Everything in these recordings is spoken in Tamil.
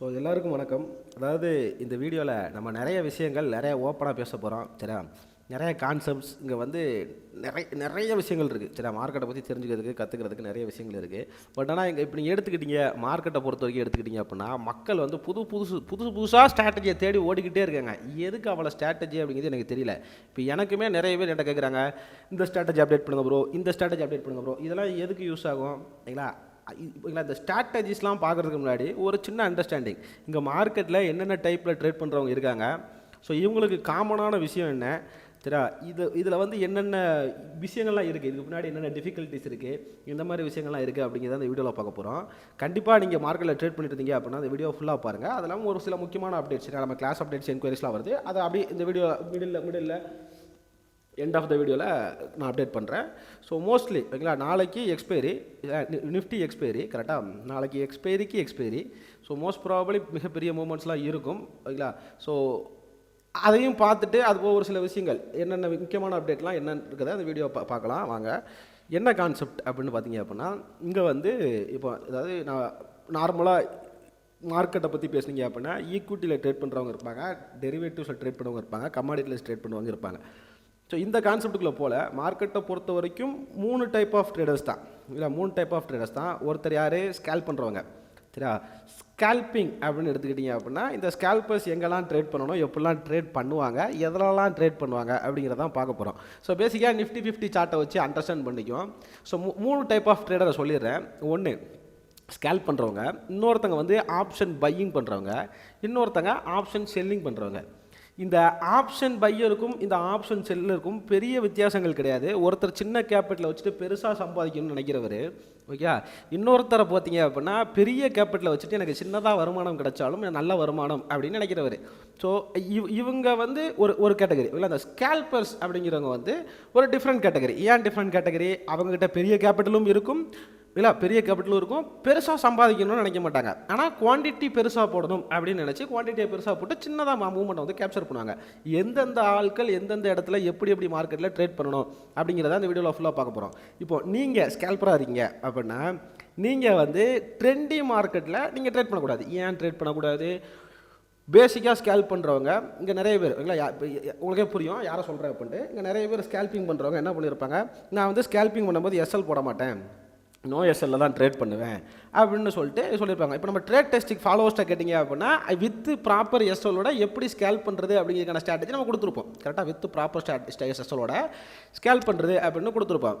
ஸோ எல்லாருக்கும் வணக்கம். அதாவது இந்த வீடியோவில் நம்ம நிறைய விஷயங்கள் நிறைய ஓப்பனாக பேச போகிறோம். சரியா, நிறைய கான்செப்ட்ஸ் இங்கே வந்து நிறைய விஷயங்கள் இருக்குது. சரியா, மார்க்கெட்டை பற்றி தெரிஞ்சுக்கிறதுக்கு கற்றுக்கிறதுக்கு நிறைய விஷயங்கள் இருக்குது. பட் ஆனால் இங்கே இப்போ நீங்கள் எடுத்துக்கிட்டீங்க, மார்க்கெட்டை பொறுத்த வரைக்கும் எடுத்துக்கிட்டீங்க அப்படின்னா மக்கள் வந்து புதுசாக ஸ்ட்ராட்டஜியை தேடி ஓடிக்கிட்டே இருக்காங்க. எதுக்கு அவ்வளோ ஸ்ட்ராட்டஜி அப்படிங்கிறது எனக்கு தெரியல. இப்போ எனக்குமே நிறைய பேர் என்கிட்ட கேட்குறாங்க, இந்த ஸ்ட்ராட்டஜி அப்டேட் பண்ணுங்க ப்ரோ, இந்த ஸ்ட்ராட்டஜி அப்டேட் பண்ணுங்க ப்ரோ. இதெல்லாம் எதுக்கு யூஸ் ஆகும் இல்லைங்களா? இந்த ஸ்ட்ராட்டஜிஸ்லாம் பார்க்குறதுக்கு முன்னாடி ஒரு சின்ன அண்டர்ஸ்டாண்டிங், இங்கே மார்க்கெட்டில் என்னென்ன டைப்பில் ட்ரேட் பண்ணுறவங்க இருக்காங்க, ஸோ இவங்களுக்கு காமனான விஷயம் என்ன, சரியா, இதில் வந்து என்னென்ன விஷயங்கள்லாம் இருக்குது, இதுக்கு முன்னாடி என்னென்ன டிஃபிகல்ட்டிஸ் இருக்குது, இந்த மாதிரி விஷயங்கள்லாம் இருக்குது அப்படிங்கிறத அந்த வீடியோவில் பார்க்க போகிறோம். கண்டிப்பாக நீங்கள் மார்க்கெட்டில் ட்ரேட் பண்ணிட்டு இருந்தீங்க அப்படின்னா அந்த வீடியோ ஃபுல்லாக பாருங்கள். அதெல்லாம் ஒரு சில முக்கியமான அப்டேட்ஸ், சரியா, நம்ம கிளாஸ் அப்டேட்ஸ் என்கொயரிஸ்லாம் வருது, அதை அப்படியே இந்த video middle end of the வீடியோவில் நான் அப்டேட் பண்ணுறேன். ஸோ மோஸ்ட்லி ஓகேங்களா, நாளைக்கு எக்ஸ்பைரி, நிஃப்டி எக்ஸ்பைரி, கரெக்டாக நாளைக்கு எக்ஸ்பைரி. ஸோ மோஸ்ட் ப்ராபபிளி மிகப்பெரிய மூமெண்ட்ஸ்லாம் இருக்கும் ஓகேங்களா. ஸோ அதையும் பார்த்துட்டு அது ஒரு சில விஷயங்கள் என்னென்ன முக்கியமான அப்டேட்லாம் என்னென்னு இருக்கிறத அந்த வீடியோ பார்க்கலாம் வாங்க. என்ன கான்செப்ட் அப்படின்னு பார்த்தீங்க அப்படின்னா, இங்கே வந்து இப்போ அதாவது நான் நார்மலாக மார்க்கெட்டை பற்றி பேசுனீங்க அப்படின்னா ஈக்விட்டியில் ட்ரேட் பண்ணுறவங்க இருப்பாங்க, டெரிவேட்டிவ்ஸில் ட்ரேட் பண்ணுறவங்க இருப்பாங்க, கமாடிட்டியில் ட்ரேட் பண்ணுறவங்க இருப்பாங்க. ஸோ இந்த கான்செப்ட்டுக்குள்ளே போல் மார்க்கெட்டை பொறுத்த வரைக்கும் 3 டைப் ஆஃப் ட்ரேடர்ஸ் தான், இல்லை 3 டைப் ஆஃப் ட்ரேடர்ஸ் தான். ஒருத்தர் யார், ஸ்கேல்ப் பண்ணுறவங்க, சரியா. ஸ்கேல்பிங் அப்படின்னு எடுத்துக்கிட்டிங்க அப்படின்னா இந்த ஸ்கேல்பர்ஸ் எங்கெல்லாம் ட்ரேட் பண்ணணும், எப்படிலாம் ட்ரேட் பண்ணுவாங்க, எதெல்லாம் ட்ரேட் பண்ணுவாங்க அப்படிங்கிறதான் பார்க்க போகிறோம். ஸோ பேசிக்காக நிஃப்டி 50 சார்ட்டை வச்சு அண்டர்ஸ்டாண்ட் பண்ணிக்குவோம். ஸோ 3 டைப் ஆஃப் ட்ரேடரை சொல்லிடுறேன். ஒன்று ஸ்கேல்ப் பண்ணுறவங்க, இன்னொருத்தங்க வந்து ஆப்ஷன் பையிங் பண்ணுறவங்க, இன்னொருத்தங்க ஆப்ஷன் செல்லிங் பண்ணுறவங்க. இந்த ஆப்ஷன் பையருக்கும் இந்த ஆப்ஷன் செல்லருக்கும் பெரிய வித்தியாசங்கள் கிடையாது. ஒருத்தர் சின்ன கேபிட்டலை வச்சுட்டு பெருசாக சம்பாதிக்கணும்னு நினைக்கிறவர் ஓகே, இன்னொருத்தரை பார்த்தீங்க அப்படின்னா பெரிய கேபிட்டலை வச்சுட்டு எனக்கு சின்னதாக வருமானம் கிடைச்சாலும் நல்ல வருமானம் அப்படின்னு நினைக்கிறவர். ஸோ இவங்க வந்து ஒரு கேட்டகரி இல்லை. அந்த ஸ்கேல்பர்ஸ் அப்படிங்கிறவங்க வந்து ஒரு டிஃப்ரெண்ட் கேட்டகரி. ஏன் டிஃப்ரெண்ட் கேட்டகரி? அவங்ககிட்ட பெரிய கேபிட்டலும் இருக்கும் இல்லை, பெரிய கேபிட்டலும் இருக்கும், பெருசாக சம்பாதிக்கணும்னு நினைக்க மாட்டாங்க. ஆனால் குவான்டிட்டி பெருசாக போடணும் அப்படின்னு நினச்சி குவான்டிட்டியை பெருசாக போட்டு சின்னதாக மூவ்மெண்ட்டை வந்து கேப்சர் பண்ணுவாங்க. எந்தெந்த ஆட்கள் எந்தெந்த இடத்துல எப்படி மார்க்கெட்டில் ட்ரேட் பண்ணணும் அப்படிங்கிறத இந்த வீடியோவில் ஃபுல்லாக பார்க்க போகிறோம். இப்போது நீங்கள் ஸ்கேல்பராக இருக்கீங்க அப்படின்னா நீங்கள் வந்து ட்ரெண்டி மார்க்கெட்டில் நீங்கள் ட்ரேட் பண்ணக்கூடாது. ஏன் ட்ரேட் பண்ணக்கூடாது? பேசிக்காக ஸ்கேல்ப் பண்ணுறவங்க இங்கே நிறைய பேர் இல்லைங்களா, உங்களுக்கே புரியும் யாரை சொல்கிறேன் அப்படின்ட்டு. இங்கே நிறைய பேர் ஸ்கேல்பிங் பண்ணுறவங்க என்ன பண்ணியிருப்பாங்க, நான் வந்து ஸ்கேல்பிங் பண்ணும்போது எஸ்எல் போட மாட்டேன், நோ எஸ்எல்ல தான் ட்ரேட் பண்ணுவேன் அப்படின்னு சொல்லியிருப்பாங்க. இப்போ நம்ம ட்ரேட் டெஸ்டிக் ஃபாலோவர்ஸ்ட்டை கேட்டிங்க அப்படின்னா வித் ப்ராப்பர் எஸ்எல்லோட எப்படி ஸ்கேல் பண்ணுறது அப்படிங்கிறதுக்கான ஸ்ட்ராட்டஜி நம்ம கொடுத்துருப்போம். கரெக்டாக வித் ப்ராப்பர் எஸ்எல்லோட ஸ்கேல் பண்ணுறது அப்படின்னு கொடுத்துருப்போம்.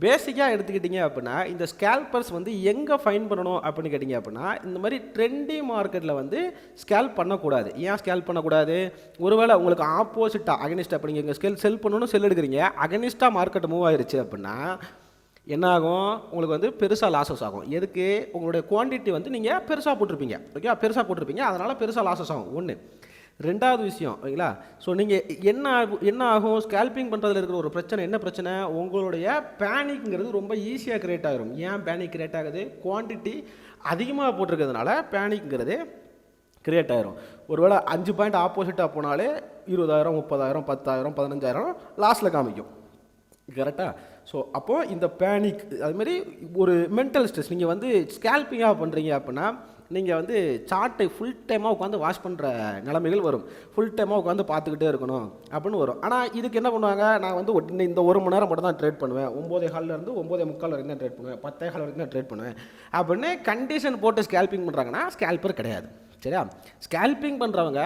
பேசிக்காக எடுத்துக்கிட்டிங்க அப்படின்னா இந்த ஸ்கேல்பர்ஸ் வந்து எங்கே ஃபைன் பண்ணணும் அப்படின்னு கேட்டிங்க அப்படின்னா இந்த மாதிரி ட்ரெண்டி மார்க்கெட்டில் வந்து ஸ்கேல் பண்ணக்கூடாது. ஏன் ஸ்கேல் பண்ணக்கூடாது? ஒருவேளை உங்களுக்கு ஆப்போசிட்டாக அகனிஸ்ட் அப்படிங்க இங்கே செல் பண்ணணும், செல் எடுக்கிறீங்க, அகனிஸ்டாக மார்க்கெட் மூவ் ஆயிடுச்சு அப்படின்னா என்ன ஆகும், உங்களுக்கு வந்து பெருசாக லாஸஸ் ஆகும். எதுக்கு? உங்களுடைய குவான்டிட்டி வந்து நீங்கள் பெருசாக போட்டிருப்பீங்க ஓகே, பெருசாக போட்டிருப்பீங்க, அதனால் பெருசாக லாஸஸ் ஆகும். ஒன்று. ரெண்டாவது விஷயம் ஓகேங்களா, ஸோ நீங்கள் என்ன ஆகும், ஸ்கேல்பிங் பண்ணுறதுல இருக்கிற ஒரு பிரச்சனை என்ன பிரச்சனை, உங்களுடைய பேனிக்ங்கிறது ரொம்ப ஈஸியாக கிரியேட் ஆகிரும். ஏன் பேனிக் கிரியேட் ஆகுது? குவான்டிட்டி அதிகமாக போட்டிருக்கிறதுனால பேனிக்ங்கிறது கிரியேட் ஆகிரும். ஒருவேளை 5 பாயிண்ட் ஆப்போசிட்டாக போனாலே 20,000 30,000 10,000 15,000 லாஸில் காமிக்கும். கரெக்டாக? ஸோ அப்போது இந்த பேனிக் அதுமாரி ஒரு மென்டல் ஸ்ட்ரெஸ். நீங்கள் வந்து ஸ்கேல்பிங்காக பண்ணுறீங்க அப்படின்னா நீங்கள் வந்து சார்ட்டை ஃபுல் டைமாக உட்காந்து வாஷ் பண்ணுற நிலைமைகள் வரும். ஃபுல் டைமாக உட்காந்து பார்த்துக்கிட்டே இருக்கணும் அப்படின்னு வரும். ஆனால் இதுக்கு என்ன பண்ணுவாங்க, நான் வந்து இந்த 1 மணி நேரம் மட்டும் தான் ட்ரேட் பண்ணுவேன், 9:15 9:45 வரைக்கும் தான் ட்ரேட் பண்ணுவேன், 10:15 வரைக்கும் தான் ட்ரேட் பண்ணுவேன் அப்படின்னு கண்டிஷன் போட்டு ஸ்கேல்பிங் பண்ணுறாங்கன்னா ஸ்கேல்பர் கிடையாது. சரியா? ஸ்கேல்பிங் பண்ணுறவங்க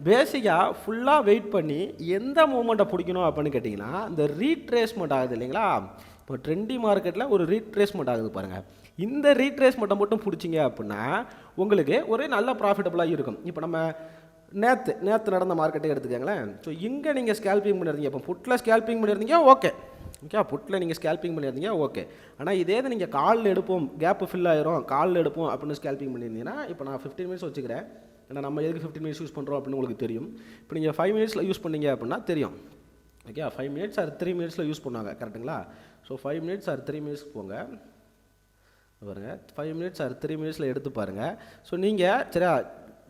பேசிக்காக ஃபுல்லாக வெயிட் பண்ணி எந்த மூமெண்ட்டை பிடிக்கணும் அப்படின்னு கேட்டிங்கன்னா இந்த ரீட்ரேஸ்மெண்ட் ஆகுது இல்லைங்களா. இப்போ ட்ரெண்டி மார்க்கெட்டில் ஒரு ரீட்ரேஸ்மெண்ட் ஆகுது பாருங்கள். இந்த ரீட்ரேஸ்மெண்ட்டை மட்டும் பிடிச்சிங்க அப்படின்னா உங்களுக்கு ஒரு நல்ல ப்ராஃபிட்டபுளாக இருக்கும். இப்போ நம்ம நேற்று நடந்த மார்க்கெட்டை எடுத்துக்கங்களேன். ஸோ இங்கே நீங்கள் ஸ்கேல்பிங் பண்ணியிருந்தீங்க, இப்போ புட்டில் ஸ்கேல்பிங் பண்ணியிருந்தீங்க ஓகே, புட்டில் நீங்கள் ஸ்கேல்பிங் பண்ணியிருந்தீங்க ஓகே. ஆனால் இதே நீங்கள் காலில் எடுப்போம், கேப்பு ஃபில் ஆயிரும், காலில் எடுப்போம் அப்படின்னு ஸ்கேல்பிங் பண்ணியிருந்தீங்கன்னா, இப்போ நான் 15 மினிட்ஸ் வச்சுக்கிறேன், ஏன்னா நம்ம எதுக்கு 15 மினிட்ஸ் யூஸ் பண்ணுறோம் அப்படின்னு உங்களுக்கு தெரியும். இப்போ நீங்கள் 5 மினிட்ஸில் யூஸ் பண்ணீங்க அப்படின்னா தெரியும் ஓகே. 5 மினிட்ஸ் ஆர் 3 மினிட்ஸில் யூஸ் பண்ணுவாங்க கரெக்டுங்களா. ஸோ 5 மினிட்ஸ் ஆர் 3 மினிட்ஸ்க்கு போங்க பாருங்கள், 5 மினிட்ஸ் ஆர் 3 மினிட்ஸில் எடுத்து பாருங்கள். ஸோ நீங்கள் சரியா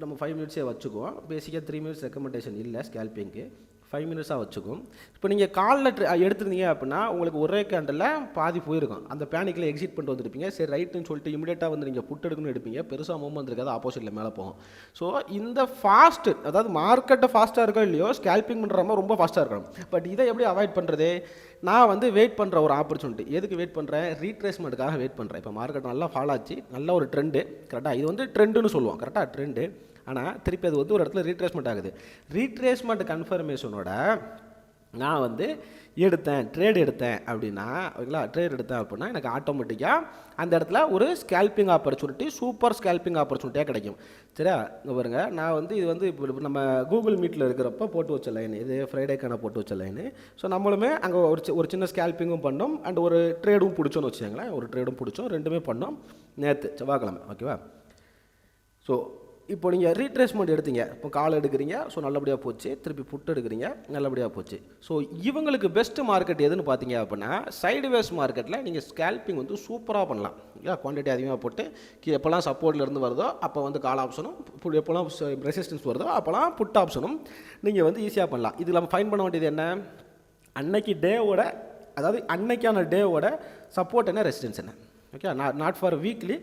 நம்ம 5 மினிட்ஸே வச்சுக்குவோம். பேசிக்காக 3 மினிட்ஸ் ரெக்கமெண்டேஷன் இல்லை ஸ்கேல்பிங்க்கு. 5 மினிட்ஸாக வச்சுக்கும். இப்போ நீங்கள் காலில் எடுத்துருந்தீங்க அப்படின்னா உங்களுக்கு ஒரே கேண்டில் பாதி போயிருக்கும். அந்த பேனிக்கில் எக்ஸிட் பண்ணிட்டு வந்துருப்பீங்க. சரி ரைட்டுன்னு சொல்லிட்டு இமீடியட்டாக வந்து நீங்கள் புட் எடுக்கணும்னு எடுப்பீங்க. பெருசாக மூவ்மெண்ட் இருக்காது, ஆப்போசிட்டில் மேலே போகும். ஸோ இந்த ஃபாஸ்ட்டு, அதாவது மார்க்கெட்டை ஃபாஸ்ட்டாக இருக்கோ இல்லையோ, ஸ்கேல்பிங் பண்ணுற மாதிரி ரொம்ப ஃபாஸ்ட்டாக இருக்கணும். பட் இதை எப்படி அவாய்ட் பண்ணுறது? நான் வந்து வெயிட் பண்ணுற ஒரு ஆப்பர்ச்சுனிட்டி. எதுக்கு வெயிட் பண்ணுறேன்? ரீட்ரேஸ்மெண்ட்டுக்காக வெயிட் பண்ணுறேன். இப்போ மார்க்கெட் நல்லா ஃபாலோ ஆச்சு, நல்ல ஒரு ட்ரெண்டு, கரெக்டாக இது வந்து ட்ரெண்டுன்னு சொல்லுவோம், கரெக்டாக ட்ரெண்டு. ஆனால் திருப்பி அது வந்து ஒரு இடத்துல ரீட்ரேஸ்மெண்ட் ஆகுது. ரீட்ரேஸ்மெண்ட் கன்ஃபர்மேஷனோட நான் வந்து ட்ரேட் எடுத்தேன் அப்படின்னா, ஓகேங்களா, ட்ரேட் எடுத்தேன் அப்படின்னா எனக்கு ஆட்டோமேட்டிக்காக அந்த இடத்துல ஒரு ஸ்கேல்பிங் ஆப்பர்ச்சுனிட்டி, சூப்பர் ஸ்கேல்பிங் ஆப்பர்ச்சுனிட்டியாக கிடைக்கும். சரியா? இங்கே பாருங்க, நான் வந்து இது வந்து இப்போ நம்ம கூகுள் மீட்டில் இருக்கிறப்ப போட்டு வச்ச லைன், இது ஃப்ரைடேக்கான போட்டு வச்ச லைனு. ஸோ நம்மளுமே அங்கே ஒரு சின்ன ஸ்கேல்பிங்கும் பண்ணோம் அண்ட் ஒரு ட்ரேடும் பிடிச்சோன்னு வச்சுக்கோங்களேன். ஒரு ட்ரேடும் பிடிச்சோம், ரெண்டுமே பண்ணோம் நேற்று செவ்வாய்க்கிழமை. ஓகேவா? ஸோ இப்போ நீங்கள் ரீட்ரேஸ்மெண்ட் எடுத்தீங்க, இப்போ கால் எடுக்கிறீங்க, ஸோ நல்லபடியாக போச்சு. திருப்பி புட்டு எடுக்கிறீங்க, நல்லபடியாக போச்சு. ஸோ இவங்களுக்கு பெஸ்ட் மார்க்கெட் எதுன்னு பார்த்தீங்க அப்படின்னா, சைடுவேஸ் மார்க்கெட்டில் நீங்கள் ஸ்கேல்பிங் வந்து சூப்பராக பண்ணலாம். குவான்டிட்டி அதிகமாக போட்டு எப்போல்லாம் சப்போர்ட்லேருந்து வருதோ அப்போ வந்து கால் ஆப்ஷனும், எப்போல்லாம் ரெசிஸ்டன்ஸ் வருதோ அப்போல்லாம் புட் ஆப்ஷனும் நீங்கள் வந்து ஈஸியாக பண்ணலாம். இதில் நம்ம ஃபைன் பண்ண வேண்டியது என்ன? அன்னைக்கு டேவோட, அதாவது அன்னைக்கான டேவோட சப்போர்ட் என்ன, ரெசிஸ்டன்ஸ் என்ன. ஓகே, நாட் ஃபார் வீக்லி,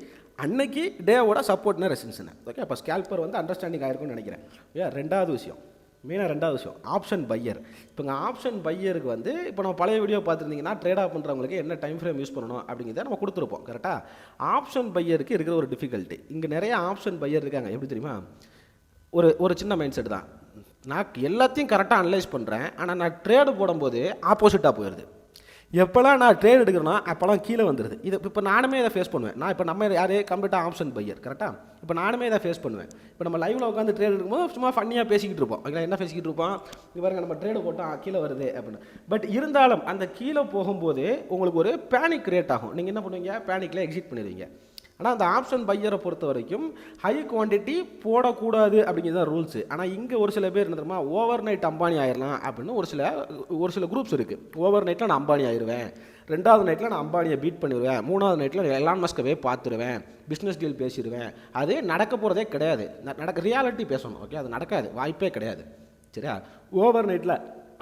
அன்னைக்கு டேவோட சப்போர்ட்னா ரெசிஸ்டன்ஸ் என்ன. ஓகே, அப்போ ஸ்கேல்பர் வந்து அண்டர்ஸ்டாண்டிங் ஆயிருக்கும்னு நினைக்கிறேன். ரெண்டாவது விஷயம், மெயினாக ரெண்டாவது விஷயம் ஆப்ஷன் பையர். இப்போங்க ஆப்ஷன் பையருக்கு வந்து இப்போ நம்ம பழைய வீடியோ பார்த்துருந்தீங்கன்னா ட்ரேடாக பண்ணுறவங்களுக்கு என்ன டைம் ஃப்ரேம் யூஸ் பண்ணணும் அப்படிங்கிறத நம்ம கொடுத்துருப்போம், கரெக்டாக. ஆப்ஷன் பையருக்கு இருக்கிற ஒரு டிஃபிகல்ட்டி, இங்கே நிறைய ஆப்ஷன் பையர் இருக்காங்க. எப்படி தெரியுமா? ஒரு சின்ன மைண்ட் செட் தான். நான் எல்லாத்தையும் கரெக்டாக அனலைஸ் பண்ணுறேன், ஆனால் நான் ட்ரேடு போடும்போது ஆப்போசிட்டாக போயிடுது. எப்போல்லாம் நான் ட்ரேட் எடுக்கிறேன்னா அப்போல்லாம் கீழே வந்துடுது. இது இப்போ நானுமே இதை ஃபேஸ் பண்ணுவேன். நான் இப்போ நம்ம யாரே கம்ப்ளீட்டாக ஆப்ஷன் பையர், கரெக்டாக. இப்போ நானுமே இதை ஃபேஸ் பண்ணுவேன். இப்போ நம்ம லைவில் உட்காந்து ட்ரேட் எடுக்கும்போது சும்மா ஃபன்னியாக பேசிக்கிட்டு இருப்போம். ஓகே, என்ன பேசிக்கிட்டு இருப்போம்? இது பாருங்க, நம்ம ட்ரேடு போட்டால் கீழே வருது அப்படின்னு. பட் இருந்தாலும் அந்த கீழே போகும்போது உங்களுக்கு ஒரு பேனிக் கிரியேட் ஆகும். நீங்கள் என்ன பண்ணுவீங்க? பேனிக்கில் எக்ஸிட் பண்ணிடுவீங்க. ஆனால் அந்த ஆப்ஷன் பையரை பொறுத்த வரைக்கும் ஹை குவான்டிட்டி போடக்கூடாது அப்படிங்கிறது தான் ரூல்ஸு. ஆனால் இங்கே ஒரு சில பேர் என்ன தெரியுமா, ஓவர் நைட் அம்பானி ஆயிடலாம் அப்படின்னு ஒரு சில குரூப்ஸ் இருக்குது. ஓவர் நைட்டில் நான் அம்பானி ஆயிடுவேன், 2வது நைட்டில் நான் அம்பானியை பீட் பண்ணிடுவேன், 3வது நைட்டில் எலான் மஸ்கவே பார்த்துருவேன், பிஸ்னஸ் டீல் பேசிடுவேன். அது நடக்க போகிறதே கிடையாது. ரியாலிட்டி பேசணும். ஓகே, அது நடக்காது, வாய்ப்பே கிடையாது. சரியா? ஓவர் நைட்டில்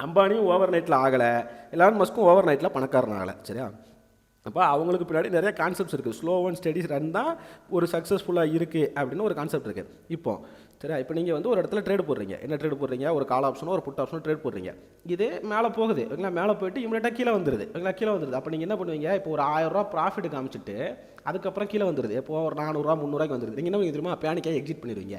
அம்பானியும் ஓவர் நைட்டில் ஆகலை, எலான் மஸ்க்கும் ஓவர் நைட்டில் பணக்காரன் ஆகலை. சரியா? அப்போ அவங்களுக்கு பின்னாடி நிறைய கான்செப்ட்ஸ் இருக்குது. ஸ்லோ அண்ட் ஸ்டடிஸ் ரன் தான் ஒரு சக்ஸஸ்ஃபுல்லாக இருக்குது அப்படின்னு ஒரு கான்செப்ட் இருக்குது. இப்போ சரியா, இப்போ நீங்கள் வந்து ஒரு இடத்துல ட்ரேட் போடுறீங்க. என்ன ட்ரேட் போடுறீங்க? ஒரு கால் ஆப்ஷனோ ஒரு புட் ஆப்ஷனோ ட்ரேட் போடுறீங்க. இது மேலே போகுது, ஓகேங்களா, மேலே போயிட்டு இமீடியட்டாக கீழே வந்துடுது, ஓகேங்களா, கீழே வந்துடுது. அப்போ நீங்கள் என்ன பண்ணுவீங்க? இப்போ ஒரு 1000 ரூபா ப்ராஃபிட் காமிச்சிட்டு அதுக்கப்புறம் கீழே வந்துடுது. இப்போ ஒரு 400 300 வந்துடுது. நீங்கள் என்ன தெரியுமா, பேனிக்காக எக்ஸிட் பண்ணிடுவீங்க.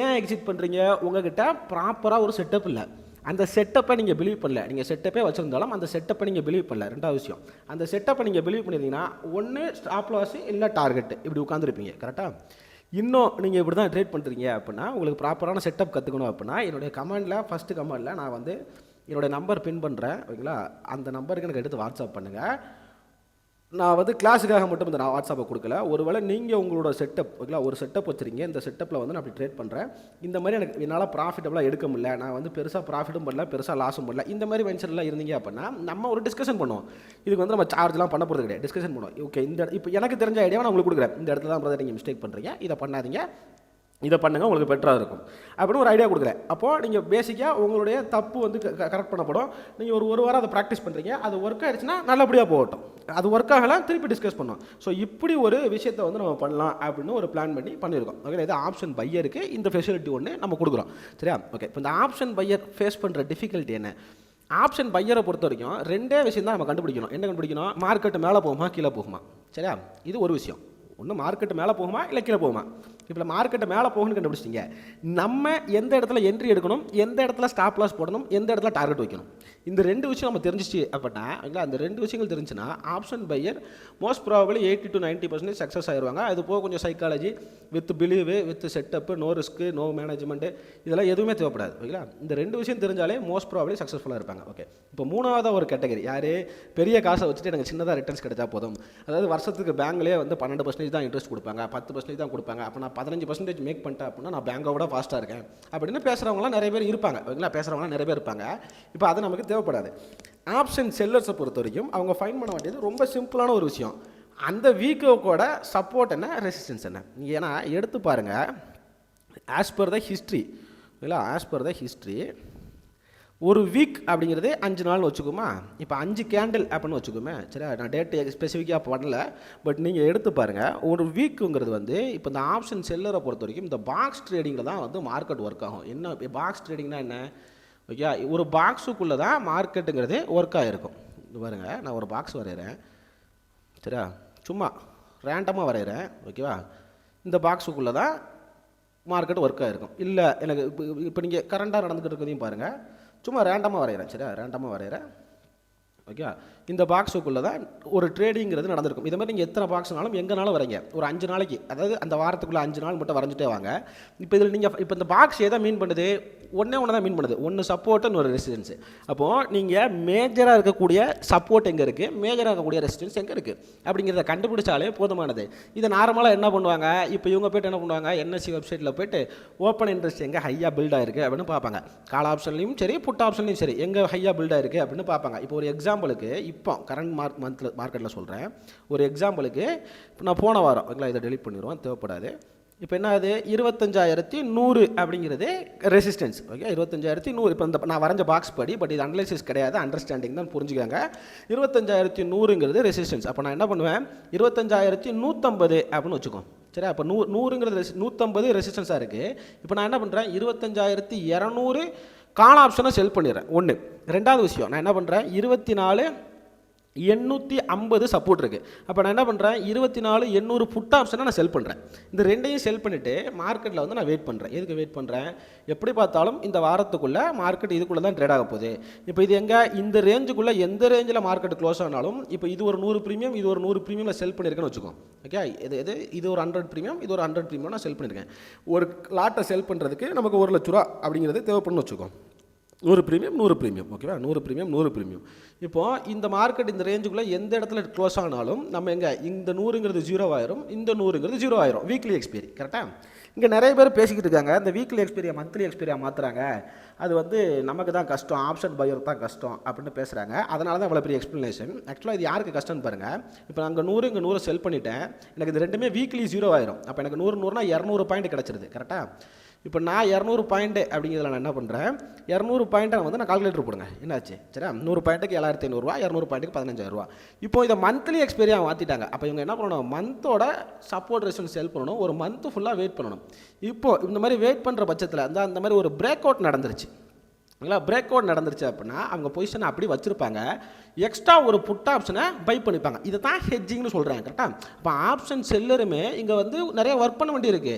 ஏன் எக்ஸிட் பண்ணுறீங்க? உங்ககிட்ட ப்ராப்பராக ஒரு செட்டப் இல்லை. அந்த செட்டப்பை நீங்கள் பிலீவ் பண்ணல. நீங்கள் செட்டப்பே வச்சுருந்தாலும் அந்த செட்டப்பை நீங்கள் பிலீவ் பண்ணல. ரெண்டாவது விஷயம், அந்த செட்டப்பை நீங்கள் பிலீவ் பண்ணியிருந்தீங்கன்னா ஒன்று ஸ்டாப் லாஸ் இல்லை டார்கெட் இப்படி உட்காந்துருப்பீங்க, கரெக்டாக. இன்னும் நீங்கள் இப்படி தான் ட்ரேட் பண்ணுறீங்க அப்படின்னா, உங்களுக்கு ப்ராப்பரான செட்டப் கற்றுக்கணும் அப்படின்னா, என்னுடைய கமெண்டில் ஃபஸ்ட்டு கமெண்டில் நான் வந்து என்னுடைய நம்பர் பின் பண்ணுறேன், ஓகேங்களா. அந்த நம்பருக்கு எனக்கு எடுத்து வாட்ஸ்அப் பண்ணுங்கள். நான் வந்து கிளாஸுக்காக மட்டும் இந்த நான் வாட்ஸ்அப்பை கொடுக்கல. ஒருவேளை நீங்கள் உங்களோட செட்டப், ஓகேங்களா, ஒரு செட்டப் வச்சுருங்க. இந்த செட்டப்பில் வந்து நான் அப்படி ட்ரேட் பண்ணுறேன், இந்த மாதிரி எனக்கு என்னால் ப்ராஃபிட்டபுளாக எடுக்க முடியல, நான் வந்து பெருசாக ப்ராஃபிட்டும் பண்ணல, பெருசாக லாஸும் பண்ணல, இந்த மாதிரி மென்ஷன்லாம் இருந்தீங்க அப்படின்னா நம்ம ஒரு டிஸ்கஷன் பண்ணுவோம். இதுக்கு வந்து நம்ம சார்ஜ்லாம் பண்ண போகிறது கிடையாது, டிஸ்கஷன் பண்ணுவோம். ஓகே, இப்போ எனக்கு தெரிஞ்ச ஐடியாவை நான் உங்களுக்கு கொடுக்குறேன். இந்த இடத்துல தான் பிரதர் நீங்கள் மிஸ்டேக் பண்ணுறீங்க, இதை பண்ணாதீங்க, இதை பண்ணுங்கள், உங்களுக்கு பெட்டராக இருக்கும் அப்படின்னு ஒரு ஐடியா கொடுக்குறேன். அப்போது நீங்கள் பேசிக்காக உங்களுடைய தப்பு வந்து கரெக்ட் பண்ணப்படும். நீங்கள் ஒரு வாரம் அதை ப்ராக்டிஸ் பண்ணுறீங்க, அது ஒர்க் ஆகிடுச்சுன்னா நல்லபடியாக போகட்டும். அது ஒர்க் ஆகலாம், திருப்பி டிஸ்கஸ் பண்ணோம். ஸோ இப்படி ஒரு விஷயத்தை வந்து நம்ம பண்ணலாம் அப்படின்னு ஒரு பிளான் பண்ணியிருக்கோம். ஓகே, இது ஆப்ஷன் பையருக்கு இந்த ஃபெசிலிட்டி ஒன்று நம்ம கொடுக்குறோம். சரியா? ஓகே, இப்போ இந்த ஆப்ஷன் பையர் ஃபேஸ் பண்ணுற டிஃபிகல்ட்டி என்ன? ஆப்ஷன் பையரை பொறுத்த வரைக்கும் ரெண்டே விஷயம் தான் நம்ம கண்டுபிடிக்கணும். என்ன கண்டுபிடிக்கணும்? மார்க்கெட்டு மேலே போகுமா கீழே போகுமா. சரியா? இது ஒரு விஷயம். ஒன்று மார்க்கெட்டு மேலே போகுமா இல்லை கீழே போகுமா. இப்போ மார்க்கெட்டை மேலே போகணும்னு கண்டுபிடிச்சிட்டிங்க. நம்ம எந்த இடத்துல என்ட்ரி எடுக்கணும், எந்த இடத்துல ஸ்டாப் லாஸ் போடணும், எந்த இடத்துல டார்கெட் வைக்கணும், இந்த 2 விஷயம் நம்ம தெரிஞ்சிச்சு அப்படின்னா, அந்த 2 விஷயங்கள் தெரிஞ்சுன்னா option buyer most probably 80 to 90% success ஆயிடுவாங்க. அது போக கொஞ்சம் psychology with believe with setup, no risk, no management, இதெல்லாம் எதுவுமே தேவைப்படாது. ஓகேங்களா? இந்த 2 விஷயம் தெரிஞ்சாலே மோஸ்ட் ப்ராபபிளி சக்ஸஸ்ஃபுல்லாக இருப்பாங்க. ஓகே, இப்போ 3வது ஒரு கேட்டகரி யார்? பெரிய காசை வச்சுட்டு எனக்கு சின்னதாக ரிட்டர்ன்ஸ் கிடைச்சா போதும். அதாவது வருஷத்துக்கு பேங்க்லேயே வந்து 12% தான் இன்ட்ரெஸ்ட் கொடுப்பாங்க, 10% தான் கொடுப்பாங்க, அப்போ நான் 15% மேக் பண்ணிட்டேன் அப்படின்னா நான் பேங்கோட ஃபாஸ்ட்டாக இருக்கேன் அப்படின்னு பேசுகிறவங்களாம் நிறைய பேர் இருப்பாங்க. ஓகேங்களா? பேசுகிறவங்களாம் நிறைய பேர் இருப்பாங்க. இப்போ அது நமக்கு தேவைப்படாது. ஆப்ஷன் செல்லர்ஸை பொறுத்த வரைக்கும் அவங்க ஃபைன் பண்ண வேண்டியது ரொம்ப சிம்பிளான ஒரு விஷயம். அந்த வீக்கோட சப்போர்ட் என்ன, ரெசிஸ்டன்ஸ் என்ன. ஏன்னா எடுத்து பாருங்கள், ஆஸ் பர் த ஹிஸ்ட்ரி, ஓகேங்களா, ஆஸ் பர் த ஹிஸ்ட்ரி ஒரு வீக் அப்படிங்கிறது 5 நாள்னு வச்சுக்கோமா. இப்போ 5 கேண்டில் அப்படின்னு வச்சுக்கோமே. சரி, நான் டேட்டு ஸ்பெசிஃபிக்காக பண்ணல, பட் நீங்கள் எடுத்து பாருங்கள். ஒரு வீக்குங்கிறது வந்து இப்போ இந்த ஆப்ஷன் செல்லரை பொறுத்த வரைக்கும் இந்த பாக்ஸ் ட்ரேடிங்கில் தான் வந்து மார்க்கெட் ஒர்க் ஆகும். என்ன பாக்ஸ் ட்ரேடிங்னா என்ன? ஓகே, ஒரு பாக்ஸுக்குள்ளே தான் மார்க்கெட்டுங்கிறது ஒர்க் ஆகிருக்கும். இது பாருங்கள், நான் ஒரு பாக்ஸ் வரைகிறேன். சரியா, சும்மா ரேண்டமாக வரைகிறேன். ஓகேவா, இந்த பாக்ஸுக்குள்ளே தான் மார்க்கெட் ஒர்க் ஆகிருக்கும். இல்லை எனக்கு இப்போ நீங்கள் கரண்டாக நடந்துகிட்டு இருக்கிறதையும் பாருங்கள், சும்மா ரேண்டமாக வரைகிறேன். சரியா, ரேண்டமாக வரைகிறேன். ஓகே, இந்த பாக்ஸுக்குள்ளே தான் ஒரு ட்ரேடிங்கிறது நடந்திருக்கும். இது மாதிரி நீங்கள் எத்தனை பாக்ஸ்னாலும் எங்கேனாலும் வரைங்க. ஒரு 5 நாளைக்கு, அதாவது அந்த வாரத்துக்குள்ளே 5 நாள் மட்டும் வரைஞ்சிட்டே வாங்க. இப்போ இதில் நீங்கள் இப்போ இந்த பாக்ஸ் எதை மீன் பண்ணுது? ஒன்று தான் மீன் பண்ணுது. ஒன்று சப்போர்ட்டுன்னு ஒரு ரெசிஸ்டன்ஸு. அப்போது நீங்கள் மேஜராக இருக்கக்கூடிய சப்போர்ட் எங்கே இருக்குது, மேஜராக இருக்கக்கூடிய ரெசிஸ்டன்ஸ் எங்கே இருக்குது அப்படிங்கிறத கண்டுபிடிச்சாலே போதுமானது. இதை நார்மலாக என்ன பண்ணுவாங்க, இப்போ இவங்க போய்ட்டு என்ன பண்ணுவாங்க, என்எஸ்சி வெப்சைட்டில் போய்ட்டு ஓப்பன் இன்ட்ரெஸ்ட் எங்கே ஹையாக பில்ட் ஆகிருக்கு அப்படின்னு பார்ப்பாங்க. கால் ஆப்ஷன்லையும் சரி, புட் ஆப்ஷன்லையும் சரி, எங்கே ஹையாக பில்ட் ஆகிருக்கு அப்படின்னு பார்ப்பாங்க. இப்போ ஒரு எக்ஸாம்பிளுக்கு, இப்போ கரண்ட் மார்க்கெட்டில் சொல்கிறேன். ஒரு எக்ஸாம்பிளுக்கு இப்போ நான் போன வாரம் இதை டெலிட் பண்ணிடுவோம், தேவைப்படாது. இப்போ என்ன ஆகுது, 25,100 அப்படிங்கிறது ரெசிஸ்டன்ஸ். ஓகே, 25,100. இப்போ இந்த நான் வரைஞ்ச பாக்ஸ் படி, பட் இது அனலைசிஸ் கிடையாது, அண்டர்ஸ்டாண்டிங் தான், புரிஞ்சுக்காங்க. 25,100ங்கிறது ரெசிஸ்டன்ஸ். அப்போ நான் என்ன பண்ணுவேன், 25,150 அப்படின்னு வச்சுக்கோம். சரி, அப்போ 100ங்கிறது 150 ரெசிஸ்டன்ஸாக இருக்குது. இப்போ நான் என்ன பண்ணுறேன், 25,200 கால் ஆப்ஷனை செல் பண்ணிடுறேன். ஒன்று. ரெண்டாவது விஷயம், நான் என்ன பண்ணுறேன், 24,850 சப்போர்ட் இருக்குது. அப்போ நான் என்ன பண்ணுறேன், 24,800 புட் ஆப்ஷனை நான் செல் பண்ணுறேன். இந்த ரெண்டையும் செல் பண்ணிவிட்டு மார்க்கெட்டில் வந்து நான் வெயிட் பண்ணுறேன். எதுக்கு வெயிட் பண்ணுறேன், எப்படி பார்த்தாலும் இந்த வாரத்துக்குள்ளே மார்க்கெட் இதுக்குள்ளே தான் ட்ரேட் ஆக போகுது. இப்போ இது எங்கே, இந்த ரேஞ்சுக்குள்ளே எந்த ரேஞ்சில் மார்க்கெட் க்ளோஸ் ஆனாலும், இப்போ இது ஒரு 100 ப்ரீமியம், இது ஒரு 100 ப்ரீமியமில் செல் பண்ணியிருக்கேன்னு வச்சுக்கோம். ஓகே, இது ஒரு 100 ப்ரீமியம், இது ஒரு 100 ப்ரீமியம் நான் செல் பண்ணியிருக்கேன். ஒரு லாட்டை செல் பண்ணுறதுக்கு நமக்கு 1 லட்ச ரூபா அப்படிங்கிறது தேவைப்படுன்னு வச்சுக்கோம். 100 ப்ரீமியம் 100 ப்ரீமியம். ஓகேவா, 100 ப்ரீமியம் 100 ப்ரீமியம். இப்போது இந்த மார்க்கெட் இந்த ரேஞ்சுக்குள்ளே எந்த இடத்துல க்ளோஸ் ஆனாலும் நம்ம எங்கே, இந்த 100ங்கிறது 0 ஆயிரும், இந்த 100ங்கிறது 0 ஆயிரும். Weekly expiry. கரெக்டாக இங்கே நிறைய பேர் பேசிக்கிட்டு இருக்காங்க, இந்த வீக்லி எக்ஸ்பீரியா மந்த்லி எக்ஸ்பீரியா மாற்றுறாங்க, அது வந்து நமக்கு தான் கஷ்டம், ஆப்ஷன் பையர் தான் கஷ்டம் அப்படின்னு பேசுகிறாங்க. அதனால தான் இவ்வளோ பெரிய எக்ஸ்ப்ளனேஷன். ஆக்சுவலாக இது யாருக்கு கஷ்டம்னு பாருங்கள். இப்போ நான் அங்கே 100 இங்கே 100 செல் பண்ணிவிட்டேன், எனக்கு இது ரெண்டுமே வீக்லி 0 ஆயிரும். அப்போ எனக்கு 100னா 200 பாயிண்ட் கிடச்சிருது. கரெக்டாக, இப்போ நான் 200 பாயிண்ட் அப்படிங்கிறதுல நான் என்ன பண்ணுறேன், 200 பாயிண்ட்டை வந்து நான் கால்குலேட்டர் போடுங்க, என்னாச்சு. சரி, 100 பாயிண்ட்டுக்கு 7,500 ரூபா, 200 பாயிண்ட்டுக்கு 15,000 ரூபா. இப்போ இதை மந்த்லி எக்ஸ்பீரியாக மாற்றிட்டாங்க. அப்போ இவங்க என்ன பண்ணணும், மந்தோட சப்போர்ட் ரெசிஸ்டன்ஸ் செல் பண்ணணும், ஒரு மந்த் ஃபுல்லாக வெயிட் பண்ணணும். இப்போது இந்த மாதிரி வெயிட் பண்ணுற பட்சத்தில் அந்த மாதிரி ஒரு பிரேக் அவுட் நடந்துருச்சு. பிரேக் அவுட் நடந்துருச்சு அப்படின்னா அவங்க பொசிஷனை அப்படி வச்சுருப்பாங்க, எக்ஸ்ட்ரா ஒரு புட் ஆப்ஷனை பை பண்ணிப்பாங்க. இதை தான் ஹெட்ஜிங்னு சொல்கிறாங்க. கரெக்டாக, இப்போ ஆப்ஷன் செல்லருமே இங்கே வந்து நிறைய ஒர்க் பண்ண வேண்டியிருக்கு.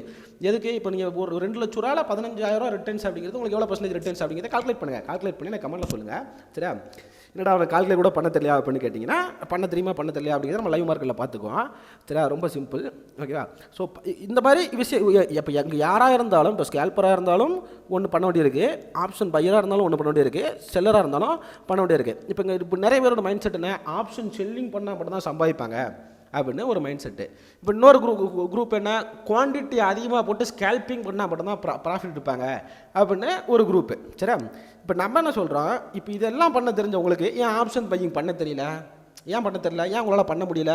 எதுக்கு, இப்போ நீங்கள் ஒரு 2 லட்ச ரூபாவில் 15,000 ரிட்டர்ன்ஸ் அப்படிங்கிறது உங்களுக்கு எவ்வளோ பர்சன்டேஜ் ரிட்டர்ன்ஸ் அப்படிங்கிறத கால்குலேட் பண்ணுங்கள். கால்குலேட் பண்ணி எனக்கு கமெண்ட்டில் சொல்லுங்கள். சரியா, என்னடா அவனை கால்குலேட் கூட பண்ண தெரியல அப்படின்னு கேட்டிங்கன்னா, பண்ண தெரியுமா பண்ண தெரியல அப்படிங்கிறத நம்ம லைவ் மார்க்கெட்டில் பார்த்துக்குவோம். சரியா, ரொம்ப சிம்பிள். ஓகேவா, ஸோ இந்த மாதிரி விஷயம் இப்போ எங்கே யாராக இருந்தாலும், இப்போ ஸ்கேல்பராக இருந்தாலும் ஒன்று பண்ண வேண்டியிருக்கு, ஆப்ஷன் பையராக இருந்தாலும் ஒன்று பண்ண வேண்டியிருக்கு, செல்லராக இருந்தாலும் பண்ண வேண்டியிருக்கு. இப்போ நிறைய பேரோட மைண்ட் செட் என்ன, ஆப்ஷன் செல்லிங் பண்ணால் மட்டும் தான் சம்பாதிப்பாங்க அப்படின்னு ஒரு மைண்ட் செட்டு. இப்போ இன்னொரு குரூப் என்ன, குவான்டிட்டி அதிகமாக போட்டு ஸ்கேல்பிங் பண்ணால் மட்டும்தான் ப்ராஃபிட் எடுப்பாங்க அப்படின்னு ஒரு குரூப்பு. சரியா, இப்போ நம்ம என்ன சொல்கிறோம், இப்போ இதெல்லாம் பண்ண தெரிஞ்ச உங்களுக்கு ஏன் ஆப்ஷன் பையிங் பண்ண தெரியல, ஏன் பண்ண தெரியல, ஏன் உங்களால் பண்ண முடியல?